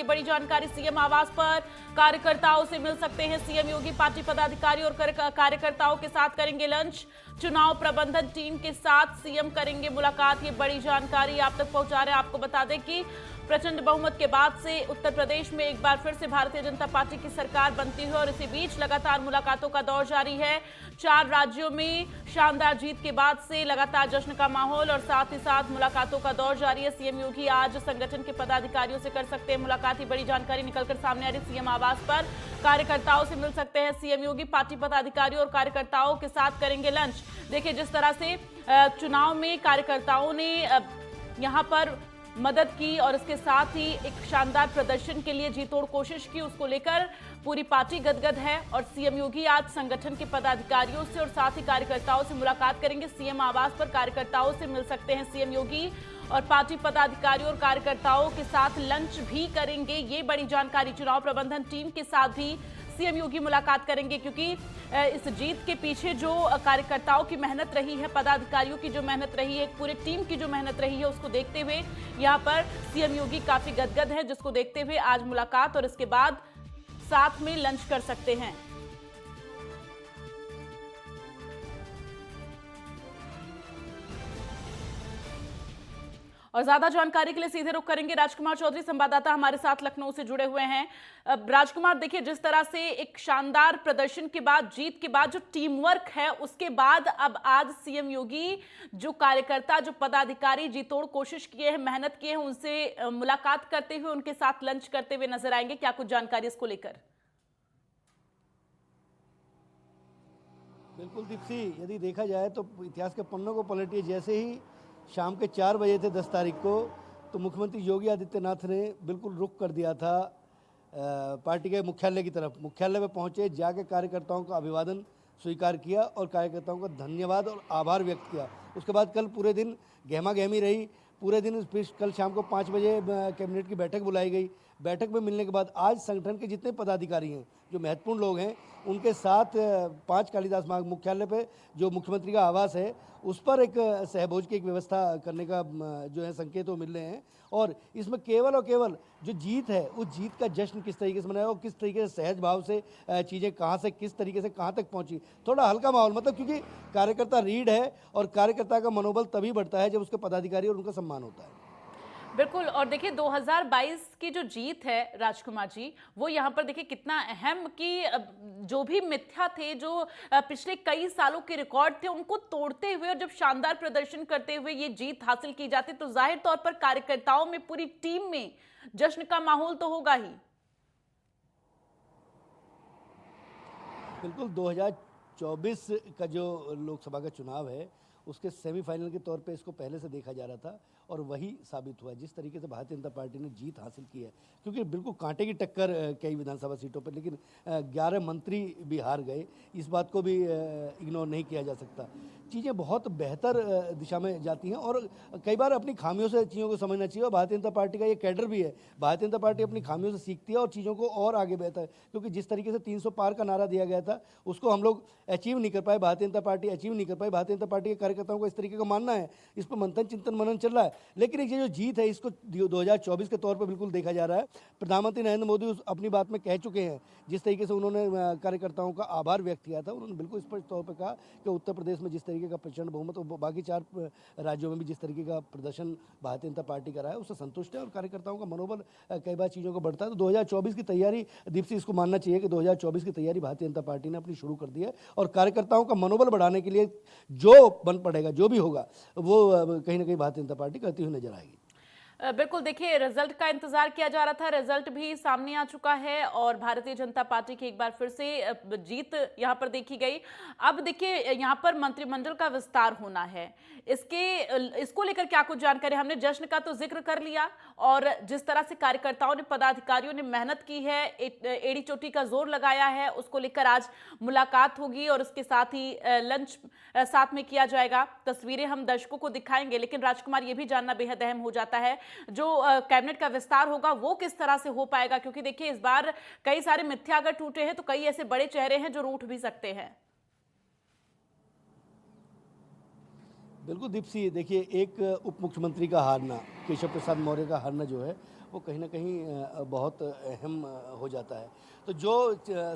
ये बड़ी जानकारी सीएम आवास पर कार्यकर्ताओं से मिल सकते हैं सीएम योगी। पार्टी पदाधिकारी और कार्यकर्ताओं के साथ करेंगे लंच। चुनाव प्रबंधन टीम के साथ सीएम करेंगे मुलाकात। ये बड़ी जानकारी आप तक पहुंचा रहे हैं। आपको बता दें कि प्रचंड बहुमत के बाद से उत्तर प्रदेश में एक बार फिर से भारतीय जनता पार्टी की सरकार बनती है और इसी बीच लगातार मुलाकातों का दौर जारी है। 4 राज्यों में शानदार जीत के बाद से लगातार जश्न का माहौल और साथ ही साथ मुलाकातों का दौर जारी है। सीएम योगी आज संगठन के पदाधिकारियों से कर सकते हैं मुलाकात। बड़ी जानकारी निकलकर सामने आ रही। सीएम आवास पर कार्यकर्ताओं से मिल सकते हैं सीएम योगी। पार्टी पदाधिकारियों और कार्यकर्ताओं के साथ करेंगे लंच। देखिए, जिस तरह से चुनाव में कार्यकर्ताओं ने यहाँ पर मदद की और इसके साथ ही एक शानदार प्रदर्शन के लिए जी तोड़ कोशिश की, उसको लेकर पूरी पार्टी गदगद है। और सीएम योगी आज संगठन के पदाधिकारियों से और साथ ही कार्यकर्ताओं से मुलाकात करेंगे। सीएम आवास पर कार्यकर्ताओं से मिल सकते हैं सीएम योगी और पार्टी पदाधिकारियों और कार्यकर्ताओं के साथ लंच भी करेंगे। ये बड़ी जानकारी। चुनाव प्रबंधन टीम के साथ भी सीएम योगी मुलाकात करेंगे, क्योंकि इस जीत के पीछे जो कार्यकर्ताओं की मेहनत रही है, पदाधिकारियों की जो मेहनत रही है, पूरी टीम की जो मेहनत रही है, उसको देखते हुए यहाँ पर सीएम योगी काफी गदगद है, जिसको देखते हुए आज मुलाकात और इसके बाद साथ में लंच कर सकते हैं। और ज्यादा जानकारी के लिए सीधे रुख करेंगे राजकुमार चौधरी, संवाददाता हमारे साथ लखनऊ से जुड़े हुए हैं। राजकुमार, देखिए, जिस तरह से एक शानदार प्रदर्शन के बाद, जीत के बाद जो टीम वर्क है, उसके बाद अब आज सीएम योगी जो कार्यकर्ता, जो पदाधिकारी जी तोड़ कोशिश किए हैं, मेहनत किए हैं, उनसे मुलाकात करते हुए, उनके साथ लंच करते हुए नजर आएंगे। क्या कुछ जानकारी इसको लेकर? बिल्कुल दीप्ति, यदि देखा जाए तो इतिहास के पन्नों को पलटिए। जैसे ही शाम के 4 बजे थे 10 तारीख को, तो मुख्यमंत्री योगी आदित्यनाथ ने बिल्कुल रुख कर दिया था पार्टी के मुख्यालय की तरफ। मुख्यालय में पहुंचे, जाके कार्यकर्ताओं का अभिवादन स्वीकार किया और कार्यकर्ताओं का धन्यवाद और आभार व्यक्त किया। उसके बाद कल पूरे दिन गहमा गहमी रही। पूरे दिन फिर कल शाम को 5 बजे कैबिनेट की बैठक बुलाई गई। बैठक में मिलने के बाद आज संगठन के जितने पदाधिकारी हैं, जो महत्वपूर्ण लोग हैं, उनके साथ 5 कालिदास मार्ग मुख्यालय पे जो मुख्यमंत्री का आवास है, उस पर एक सहभोज की एक व्यवस्था करने का जो है संकेत वो मिल रहे हैं। और इसमें केवल और केवल जो जीत है, उस जीत का जश्न किस तरीके से मनाया और किस तरीके से सहज भाव से चीज़ें कहाँ से किस तरीके से कहाँ तक पहुँची, थोड़ा हल्का माहौल, मतलब क्योंकि कार्यकर्ता रीढ़ है और कार्यकर्ता का मनोबल तभी बढ़ता है जब उसके पदाधिकारी और उनका सम्मान होता है। बिल्कुल। और देखिए, 2022 की जो जीत है राजकुमार जी, वो यहाँ पर देखिए कितना अहम, कि जो भी मिथ्या थे, जो पिछले कई सालों के रिकॉर्ड थे, उनको तोड़ते हुए और जब शानदार प्रदर्शन करते हुए ये जीत हासिल की जाती, तो जाहिर तौर पर कार्यकर्ताओं में, पूरी टीम में जश्न का माहौल तो होगा ही। बिल्कुल, 2024 का जो लोकसभा का चुनाव है, उसके सेमीफाइनल के तौर पे इसको पहले से देखा जा रहा था और वही साबित हुआ। जिस तरीके से भारतीय जनता पार्टी ने जीत हासिल की है, क्योंकि बिल्कुल कांटे की टक्कर कई विधानसभा सीटों पर, लेकिन 11 मंत्री भी हार गए, इस बात को भी इग्नोर नहीं किया जा सकता। चीज़ें बहुत बेहतर दिशा में जाती हैं और कई बार अपनी खामियों से चीज़ों को समझना चाहिए। और भारतीय जनता पार्टी का ये कैडर भी है। भारतीय जनता पार्टी अपनी खामियों से सीखती है और चीज़ों को और आगे बेहतर, क्योंकि जिस तरीके से 300 पार का नारा दिया गया था, उसको हम लोग अचीव नहीं कर पाए, भारतीय जनता पार्टी अचीव नहीं कर पाई। भारतीय जनता पार्टी के कार्यकर्ताओं को इस तरीके का मानना है, इस पर मंथन चिंतन मनन चल रहा है। लेकिन ये जो जीत है, इसको 2024 के तौर पर बिल्कुल देखा जा रहा है। प्रधानमंत्री नरेंद्र मोदी अपनी बात में कह चुके हैं, जिस तरीके से उन्होंने कार्यकर्ताओं का आभार व्यक्त किया था, उन्होंने बिल्कुल स्पष्ट तौर पर कहा कि उत्तर प्रदेश में जिस तरीके का प्रचंड बहुमत, बाकी 4 राज्यों में भी जिस तरीके का प्रदर्शन भारतीय जनता पार्टी का रहा है, उससे संतुष्ट है और कार्यकर्ताओं का मनोबल कई बार चीज़ों को बढ़ता है। तो 2024 की तैयारी, दीप्ति, इसको मानना चाहिए कि 2024 की तैयारी भारतीय जनता पार्टी ने अपनी शुरू कर दी है और कार्यकर्ताओं का मनोबल बढ़ाने के लिए जो बन पड़ेगा, जो भी होगा, वो कहीं ना कहीं भारतीय जनता पार्टी करती हुई नजर आएगी। बिल्कुल। देखिए, रिजल्ट का इंतजार किया जा रहा था, रिजल्ट भी सामने आ चुका है और भारतीय जनता पार्टी की एक बार फिर से जीत यहां पर देखी गई। अब देखिए, यहां पर मंत्रिमंडल का विस्तार होना है, इसको लेकर क्या कुछ जानकारी? हमने जश्न का तो जिक्र कर लिया और जिस तरह से कार्यकर्ताओं ने, पदाधिकारियों ने मेहनत की है, एड़ी चोटी का जोर लगाया है, उसको लेकर आज मुलाकात होगी और उसके साथ ही लंच साथ में किया जाएगा। तस्वीरें हम दर्शकों को दिखाएंगे, लेकिन राजकुमार, ये भी जानना बेहद अहम हो जाता है, जो कैबिनेट का विस्तार होगा वो किस तरह से हो पाएगा, क्योंकि देखिए, इस बार कई सारे मिथ्या अगर टूटे हैं तो कई ऐसे बड़े चेहरे हैं जो रूठ भी सकते हैं। बिल्कुल दीप्ति, देखिए, एक उप मुख्यमंत्री का हारना, केशव प्रसाद मौर्य का हारना जो है, वो कहीं ना कहीं बहुत अहम हो जाता है। तो जो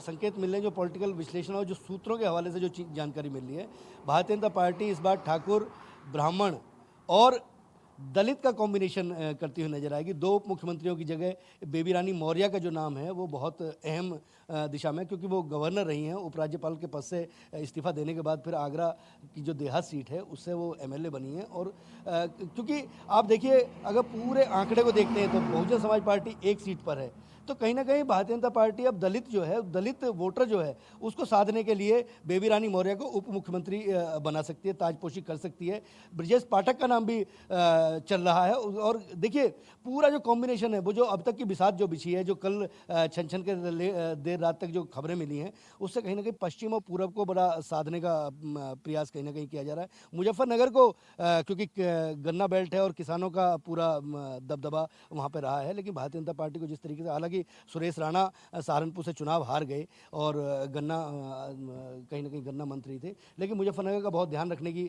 संकेत मिल रहे हैं, जो पॉलिटिकल विश्लेषण और जो सूत्रों के हवाले से जो जानकारी मिल रही है, भारतीय जनता पार्टी इस बार ठाकुर, ब्राह्मण और दलित का कॉम्बिनेशन करती हुई नजर आएगी। दो उप मुख्यमंत्रियों की जगह बेबी रानी मौर्य का जो नाम है वो बहुत अहम दिशा में, क्योंकि वो गवर्नर रही हैं, उपराज्यपाल के पद से इस्तीफा देने के बाद फिर आगरा की जो देहात सीट है उससे वो एमएलए बनी हैं। और क्योंकि आप देखिए, अगर पूरे आंकड़े को देखते हैं तो बहुजन समाज पार्टी एक सीट पर है, तो कहीं ना कहीं भारतीय जनता पार्टी अब दलित जो है, दलित वोटर जो है, उसको साधने के लिए बेबी रानी मौर्य को उप मुख्यमंत्री बना सकती है, ताजपोशी कर सकती है। ब्रजेश पाठक का नाम भी चल रहा है। और देखिए, पूरा जो कॉम्बिनेशन है, वो जो अब तक की बिसात जो बिछी है, जो कल छन छन के देर रात तक जो खबरें मिली हैं, उससे कहीं ना कहीं पश्चिम और पूरब को बड़ा साधने का प्रयास कहीं ना कहीं किया जा रहा है। मुजफ्फरनगर को क्योंकि गन्ना बेल्ट है और किसानों का पूरा दबदबा वहाँ पर रहा है, लेकिन भारतीय जनता पार्टी को जिस तरीके से, हालांकि सुरेश राणा सहारनपुर से चुनाव हार गए और गन्ना कहीं ना कहीं गन्ना मंत्री थे, लेकिन मुजफ्फरनगर का बहुत ध्यान रखने की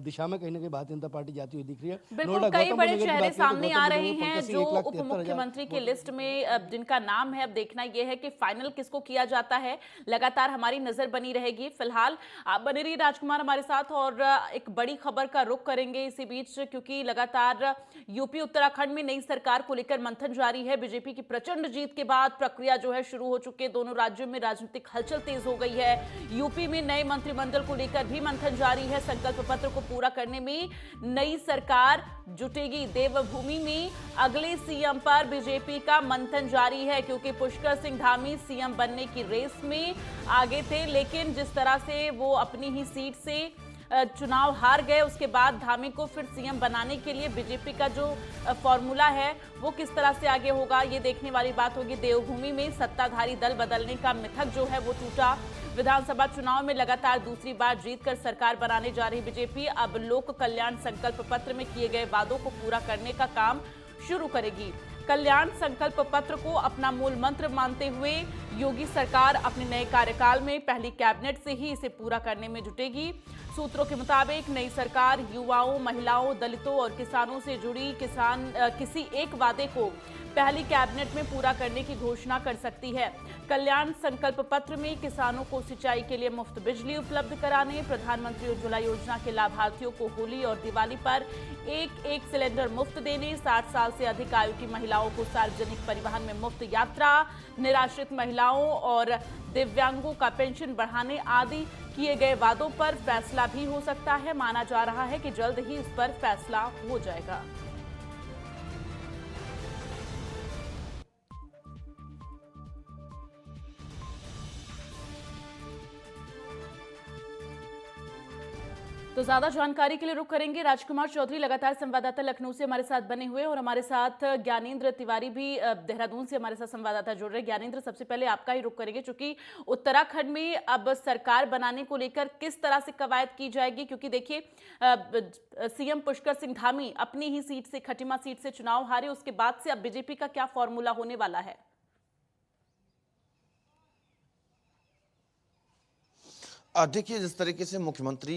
दिशा में कहीं ना कहीं भारतीय जनता पार्टी जाती हुई दिख रही है। बिल्कुल, कई बड़े चेहरे सामने आ रहे हैं जो उप मुख्यमंत्री की लिस्ट में जिनका नाम है। अब देखना यह है कि फाइनल किसको किया जाता है। लगातार हमारी नजर बनी रहेगी। फिलहाल आप बने रहिए राजकुमार हमारे साथ, और एक बड़ी खबर का रुख करेंगे इसी बीच, क्योंकि लगातार यूपी उत्तराखंड में नई सरकार को लेकर मंथन जारी है। बीजेपी की प्रचंड जीत के बाद प्रक्रिया जो है शुरू हो चुकी है। दोनों राज्यों में राजनीतिक हलचल तेज हो गई है। यूपी में नए मंत्रिमंडल को लेकर भी मंथन जारी है। संकल्प पत्र को पूरा करने में नई सरकार जुटेगी। देवभूमि में अगले सीएम पर बीजेपी का मंथन जारी है, क्योंकि पुष्कर सिंह धामी सीएम बनने की रेस में आगे थे, लेकिन जिस तरह से वो अपनी ही सीट से चुनाव हार गए, उसके बाद धामी को फिर सीएम बनाने के लिए बीजेपी का जो फॉर्मूला है वो किस तरह से आगे होगा, ये देखने वाली बात होगी। देवभूमि में सत्ताधारी दल बदलने का मिथक जो है वो टूटा। विधानसभा चुनाव में लगातार दूसरी बार जीतकर सरकार बनाने जा रही बीजेपी अब लोक कल्याण संकल्प पत्र में किए गए वादों को पूरा करने का काम शुरू करेगी। कल्याण संकल्प पत्र को अपना मूल मंत्र मानते हुए योगी सरकार अपने नए कार्यकाल में पहली कैबिनेट से ही इसे पूरा करने में जुटेगी। सूत्रों के मुताबिक नई सरकार युवाओं, महिलाओं, दलितों और किसानों से जुड़ी किसी एक वादे को पहली कैबिनेट में पूरा करने की घोषणा कर सकती है। कल्याण संकल्प पत्र में किसानों को सिंचाई के लिए मुफ्त बिजली उपलब्ध कराने, प्रधानमंत्री उज्ज्वला योजना के लाभार्थियों को होली और दिवाली पर एक सिलेंडर मुफ्त देने, 60 साल से अधिक आयु की महिलाओं को सार्वजनिक परिवहन में मुफ्त यात्रा, निराश्रित महिलाओं और दिव्यांगों का पेंशन बढ़ाने आदि किए गए वादों पर फैसला भी हो सकता है। माना जा रहा है कि जल्द ही इस पर फैसला हो जाएगा। तो ज्यादा जानकारी के लिए रुक करेंगे राजकुमार चौधरी, लगातार संवाददाता लखनऊ से हमारे साथ बने हुए, और हमारे साथ ज्ञानेंद्र तिवारी भी देहरादून से हमारे साथ संवाददाता जुड़ रहे हैं। ज्ञानेंद्र, सबसे पहले आपका ही रुक करेंगे, क्योंकि उत्तराखंड में अब सरकार बनाने को लेकर किस तरह से कवायद की जाएगी, क्योंकि देखिए सीएम पुष्कर सिंह धामी अपनी ही सीट से, खटीमा सीट से चुनाव हारे, उसके बाद से अब बीजेपी का क्या फॉर्मूला होने वाला है? देखिए, जिस तरीके से मुख्यमंत्री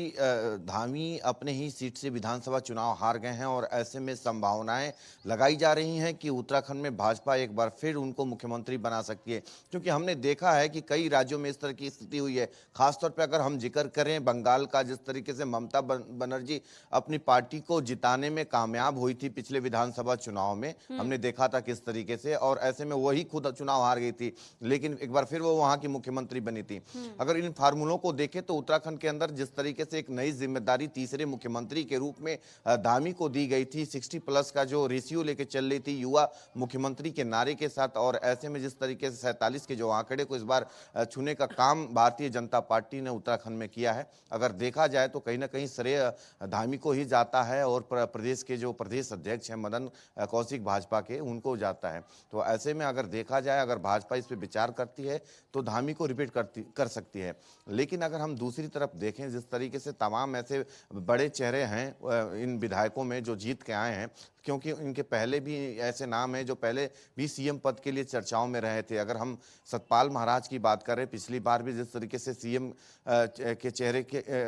धामी अपने ही सीट से विधानसभा चुनाव हार गए हैं और ऐसे में संभावनाएं लगाई जा रही हैं कि उत्तराखंड में भाजपा एक बार फिर उनको मुख्यमंत्री बना सकती है, क्योंकि हमने देखा है कि कई राज्यों में इस तरह की स्थिति हुई है। खासतौर पर अगर हम जिक्र करें बंगाल का, जिस तरीके से ममता बनर्जी अपनी पार्टी को जिताने में कामयाब हुई थी पिछले विधानसभा चुनाव में, हमने देखा था किस तरीके से, और ऐसे में वही खुद चुनाव हार गई थी, लेकिन एक बार फिर वो वहां की मुख्यमंत्री बनी थी। अगर इन फार्मूलों को देखें तो उत्तराखंड के अंदर जिस तरीके से एक नई जिम्मेदारी तीसरे मुख्यमंत्री के रूप में धामी को दी गई थी, 60+ का जो रेशियो लेके चल रही थी युवा मुख्यमंत्री के नारे के साथ, और ऐसे में जिस तरीके से 47 के जो आंकड़े को इस बार छूने का काम भारतीय जनता पार्टी ने उत्तराखंड में किया है, अगर देखा जाए तो कहीं ना कहीं श्रेय धामी को ही जाता है, और प्रदेश के जो प्रदेश अध्यक्ष हैं मदन कौशिक भाजपा के, उनको जाता है। तो ऐसे में अगर देखा जाए, अगर भाजपा इस पर विचार करती है तो धामी को रिपीट कर सकती है। लेकिन अगर हम दूसरी तरफ देखें, जिस तरीके से तमाम ऐसे बड़े चेहरे हैं इन विधायकों में जो जीत के आए हैं, क्योंकि इनके पहले भी ऐसे नाम हैं जो पहले भी सीएम पद के लिए चर्चाओं में रहे थे। अगर हम सतपाल महाराज की बात करें, पिछली बार भी जिस तरीके से सीएम के चेहरे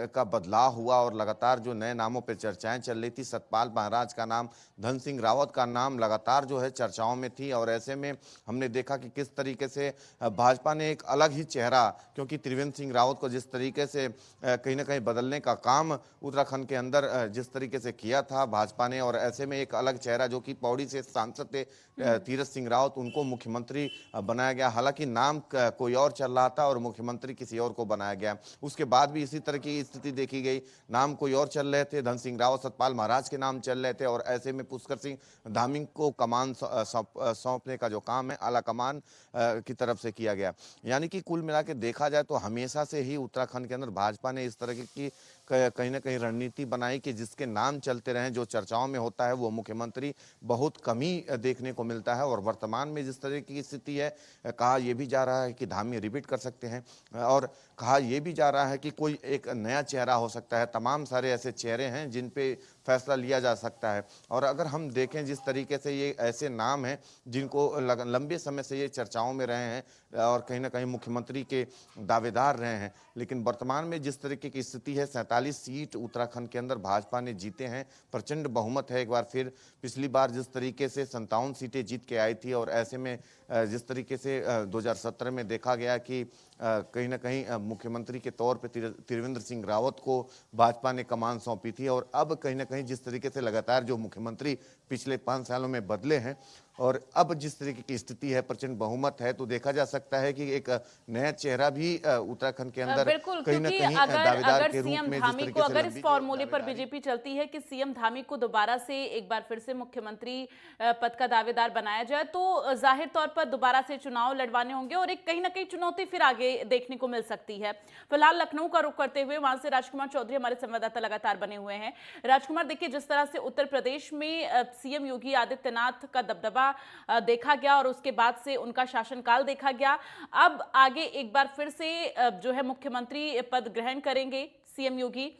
का बदलाव हुआ और लगातार जो नए नामों पर चर्चाएं चल रही थी, सतपाल महाराज का नाम, धन सिंह रावत का नाम लगातार जो है चर्चाओं में थी। और ऐसे में हमने देखा कि किस तरीके से भाजपा ने एक अलग ही चेहरा, क्योंकि त्रिवेंद्र सिंह रावत को जिस तरीके से कहीं ना कहीं बदलने का काम उत्तराखंड के अंदर जिस तरीके से किया था भाजपा ने, और ऐसे में एक अलग चेहरा जो कि पौड़ी से सांसद थे तीरथ सिंह रावत, उनको मुख्यमंत्री बनाया गया। हालांकि नाम कोई और चल रहा था और मुख्यमंत्री किसी और को बनाया गया। उसके बाद भी इसी तरह की स्थिति देखी गई, नाम कोई और चल रहे थे, धन सिंह रावत सतपाल महाराज के नाम चल रहे थे, और ऐसे में पुष्कर सिंह धामी को कमान सौंपने का जो काम है आला कमान की तरफ से किया गया। यानी कि कुल मिला के देखा जाए तो हमेशा से ही उत्तराखंड के अंदर भाजपा ने इस तरह की कहीं ना कहीं रणनीति बनाई कि जिसके नाम चलते रहें, जो चर्चाओं में होता है वो मुख्यमंत्री बहुत कम ही देखने को मिलता है। और वर्तमान में जिस तरह की स्थिति है, कहा यह भी जा रहा है कि धामी रिपीट कर सकते हैं, और कहा यह भी जा रहा है कि कोई एक नया चेहरा हो सकता है। तमाम सारे ऐसे चेहरे हैं जिन पे फैसला लिया जा सकता है। और अगर हम देखें जिस तरीके से ये ऐसे नाम हैं जिनको लंबे समय से ये चर्चाओं में रहे हैं और कहीं ना कहीं मुख्यमंत्री के दावेदार रहे हैं, लेकिन वर्तमान में जिस तरीके की स्थिति है, 47 सीट उत्तराखंड के अंदर भाजपा ने जीते हैं, प्रचंड बहुमत है। एक बार फिर पिछली बार जिस तरीके से 57 सीटें जीत के आई थी, और ऐसे में जिस तरीके से 2017 में देखा गया कि कहीं ना कहीं मुख्यमंत्री के तौर पे त्रिवेंद्र सिंह रावत को भाजपा ने कमान सौंपी थी, और अब कहीं ना कहीं जिस तरीके से लगातार जो मुख्यमंत्री पिछले 5 सालों में बदले हैं और अब जिस तरीके की स्थिति है, प्रचंड बहुमत है, तो देखा जा सकता है कि एक नया चेहरा भी उत्तराखंड के अंदर कहीं ना कहीं दावेदार के रूप में जिस तरीके से अगर इस फॉर्मूले पर बीजेपी चलती है कि सीएम धामी को दोबारा से एक बार फिर से मुख्यमंत्री पद का दावेदार बनाया जाए, तो जाहिर तौर पर दोबारा से चुनाव लड़वाने होंगे और एक कहीं ना कहीं चुनौती फिर आगे देखने को मिल सकती है। फिलहाल लखनऊ का रुख करते हुए वहां से राजकुमार चौधरी हमारे संवाददाता लगातार बने हुए हैं। राजकुमार, देखिए जिस तरह से उत्तर प्रदेश में सीएम योगी आदित्यनाथ का दबदबा देखा गया और उसके बाद से उनका शासनकाल देखा गया, अब आगे एक बार फिर से जो है मुख्यमंत्री पद ग्रहण करेंगे सीएम योगी,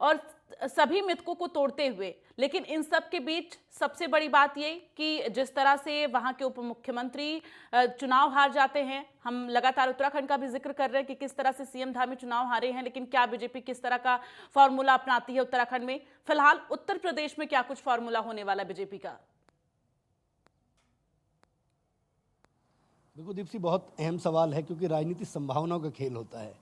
और सभी मिथकों को तोड़ते हुए, लेकिन इन सब के बीच सबसे बड़ी बात ये कि जिस तरह से वहां के उप मुख्यमंत्री चुनाव हार जाते हैं, हम लगातार उत्तराखंड का भी जिक्र कर रहे हैं कि किस तरह से सीएम धामी चुनाव हारे हैं, लेकिन क्या बीजेपी किस तरह का फॉर्मूला अपनाती है उत्तराखंड में। फिलहाल उत्तर प्रदेश में क्या कुछ फॉर्मूला होने वाला बीजेपी का? देखो दीप्ति, बहुत अहम सवाल है क्योंकि राजनीति संभावनाओं का खेल होता है,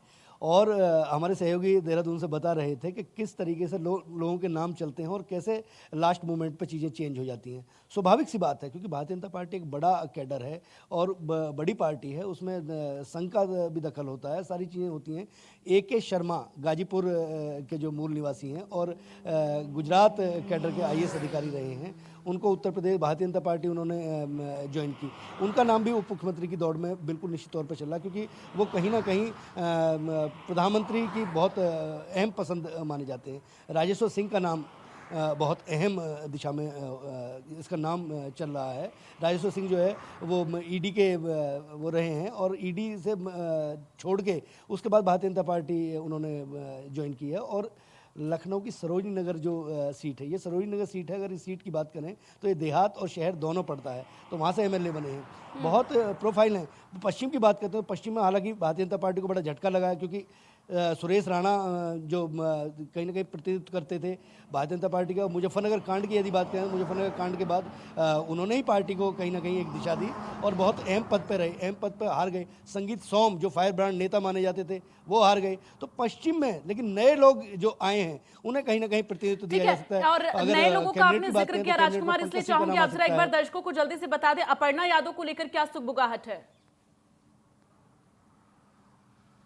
और हमारे सहयोगी देहरादून से बता रहे थे कि किस तरीके से लोगों के नाम चलते हैं और कैसे लास्ट मोमेंट पे चीज़ें चेंज हो जाती हैं। स्वाभाविक सी बात है क्योंकि भारतीय जनता पार्टी एक बड़ा कैडर है और बड़ी पार्टी है, उसमें संघ का भी दखल होता है, सारी चीज़ें होती हैं। AK शर्मा गाजीपुर के जो मूल निवासी हैं और गुजरात कैडर के IAS अधिकारी रहे हैं, उनको उत्तर प्रदेश भारतीय जनता पार्टी उन्होंने ज्वाइन की। उनका नाम भी उप मुख्यमंत्री की दौड़ में बिल्कुल निश्चित तौर पर चल रहा है क्योंकि वो कहीं ना कहीं प्रधानमंत्री की बहुत अहम पसंद माने जाते हैं। राजेश्वर सिंह का नाम बहुत अहम दिशा में इसका नाम चल रहा है। राजेश्वर सिंह जो है वो ED के वो रहे हैं और ED से छोड़ के उसके बाद भारतीय जनता पार्टी उन्होंने ज्वाइन की है। और लखनऊ की सरोजनी नगर जो सीट है, ये सरोजनी नगर सीट है, अगर इस सीट की बात करें तो ये देहात और शहर दोनों पड़ता है, तो वहाँ से MLA बने हैं, बहुत प्रोफाइल हैं। पश्चिम की बात करते हैं, पश्चिम में हालांकि भारतीय जनता पार्टी को बड़ा झटका लगा है क्योंकि सुरेश राणा जो कहीं ना कहीं प्रतिनिधित्व करते थे भारतीय जनता पार्टी का। मुजफ्फरनगर कांड की यदि बात करें, मुजफ्फरनगर कांड के बाद उन्होंने ही पार्टी को कहीं ना कहीं एक दिशा दी और बहुत अहम पद पर रहे, अहम पद पर हार गए। संगीत सोम जो फायर ब्रांड नेता माने जाते थे वो हार गए। तो पश्चिम में लेकिन नए लोग जो आए हैं उन्हें कहीं ना कहीं प्रतिनिधित्व दिया जा सकता है। और नए लोगों का आपने जिक्र किया राजकुमार, इसलिए चाहूंगी आप जरा एक बार दर्शकों को जल्दी से बता दें, अपर्णा यादव को लेकर क्या सुगबुगाहट है?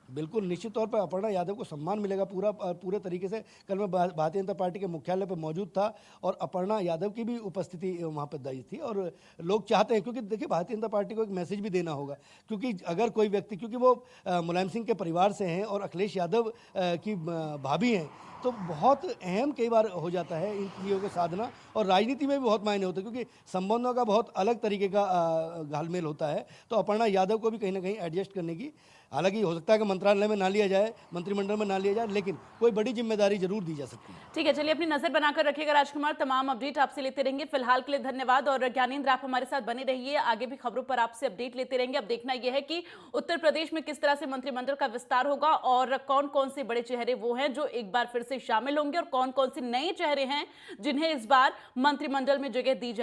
बिल्कुल निश्चित तौर पर अपर्णा यादव को सम्मान मिलेगा पूरे तरीके से। कल मैं भारतीय जनता पार्टी के मुख्यालय पर मौजूद था और अपर्णा यादव की भी उपस्थिति वहाँ पर दर्ज थी और लोग चाहते हैं, क्योंकि देखिए भारतीय जनता पार्टी को एक मैसेज भी देना होगा, क्योंकि अगर कोई व्यक्ति, क्योंकि वो मुलायम सिंह के परिवार से हैं और अखिलेश यादव की भाभी हैं, तो बहुत अहम कई बार हो जाता है इन चीज़ों के साधना, और राजनीति में भी बहुत मायने होते हैं क्योंकि संबंधों का बहुत अलग तरीके का घालमेल होता है। तो अपर्णा यादव को भी कहीं ना कहीं एडजस्ट करने की, हालांकि हो सकता है कि मंत्रालय में ना लिया जाए, मंत्रिमंडल में ना लिया जाए, लेकिन कोई बड़ी जिम्मेदारी जरूर दी जा सकती है। ठीक है, चलिए अपनी नजर बनाकर रखिएगा राजकुमार, तमाम अपडेट आपसे लेते रहेंगे। फिलहाल के लिए धन्यवाद, और ज्ञानेंद्र आप हमारे साथ बने रहिए, आगे भी खबरों पर आपसे अपडेट लेते रहेंगे। अब देखना यह है कि उत्तर प्रदेश में किस तरह से मंत्रिमंडल का विस्तार होगा और कौन कौन से बड़े चेहरे वो हैं जो एक बार फिर से शामिल होंगे और कौन कौन से नए चेहरे हैं जिन्हें इस बार मंत्रिमंडल में जगह दी जाए।